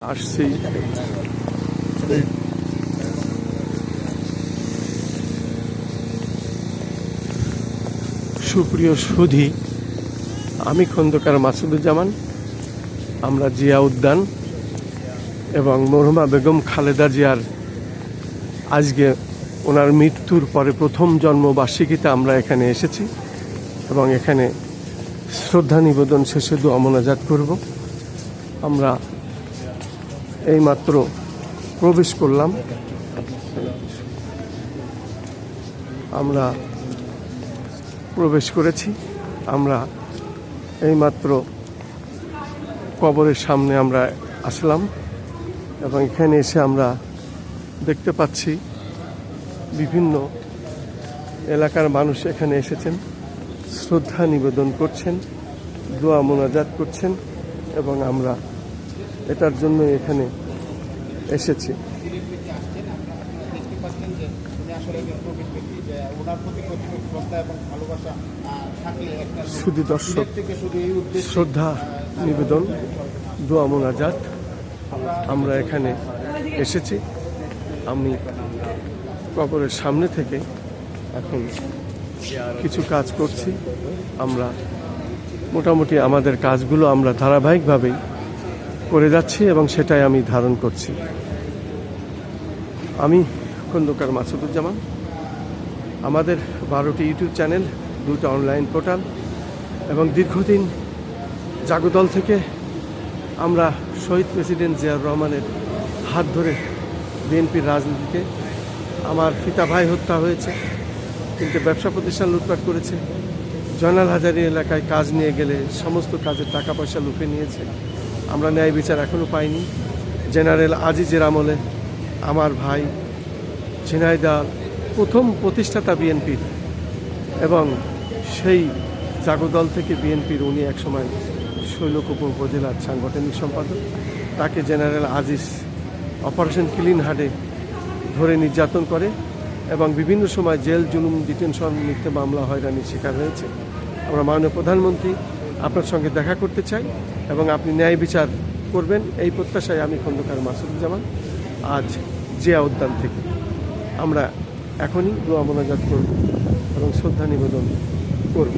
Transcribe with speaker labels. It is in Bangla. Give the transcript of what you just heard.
Speaker 1: আসছি। সুপ্রিয় সুধী, আমি খন্দকার মাসুদুজ্জামান। আমরা জিয়া উদ্যান এবং মরহুমা বেগম খালেদা জিয়ার আজকে ওনার মৃত্যুর পরে প্রথম জন্মবার্ষিকীতে আমরা এখানে এসেছি এবং এখানে শ্রদ্ধা নিবেদন শেষে দোয়া মোনাজাত করব। আমরা এইমাত্র প্রবেশ করলাম। আমরা প্রবেশ করেছি। আমরা এইমাত্র কবরের সামনে আমরা আসলাম এবং এখানে এসে আমরা দেখতে পাচ্ছি বিভিন্ন এলাকার মানুষ এখানে এসেছেন, শ্রদ্ধা নিবেদন করছেন, দোয়া মোনাজাত করছেন এবং আমরা এটার জন্য এখানে এসেছি। শুধু দর্শক, শ্রদ্ধা নিবেদন, দোয়া মোনাজাত, আমরা এখানে এসেছি। আমি কবরের সামনে থেকে এখন কিছু কাজ করছি। আমরা মোটামুটি আমাদের কাজগুলো আমরা ধারাবাহিকভাবেই করে যাচ্ছি এবং সেটাই আমি ধারণ করছি। আমি খন্দকার মাসুদুজ্জামান। আমাদের 12টি ইউটিউব চ্যানেল, 2টা অনলাইন পোর্টাল এবং দীর্ঘদিন জাগদল থেকে আমরা শহীদ প্রেসিডেন্ট জিয়াউর রহমানের হাত ধরে বিএনপির রাজনীতিতে, আমার পিতা ভাই হত্যা হয়েছে, কিন্তু ব্যবসা প্রতিষ্ঠান লুটপাট করেছে, জয়নাল হাজারী এলাকায় কাজ নিয়ে গেলে সমস্ত কাজের টাকা পয়সা লুটে নিয়েছে। আমরা ন্যায় বিচার এখনও পাইনি। জেনারেল আজিজের আমলে আমার ভাই ঝিনাইদহ প্রথম প্রতিষ্ঠাতা বিএনপির এবং সেই জাগদল থেকে বিএনপির উনি একসময় শৈলকুপা উপজেলার সাংগঠনিক সম্পাদক। তাকে জেনারেল আজিজ অপারেশন ক্লিন হার্টে ধরে নির্যাতন করে এবং বিভিন্ন সময় জেল, জুলুম, ডিটেনশন, মিথ্যে মামলা, হয়রানির শিকার হয়েছে। আমরা মাননীয় প্রধানমন্ত্রী আপনার সঙ্গে দেখা করতে চাই এবং আপনি ন্যায় বিচার করবেন, এই প্রত্যাশায় আমি খন্দকার মাসুদুজ্জামান আজ জিয়া উদ্যান থেকে আমরা এখনই দোয়া মোনাজাত করব এবং শ্রদ্ধা নিবেদন করব।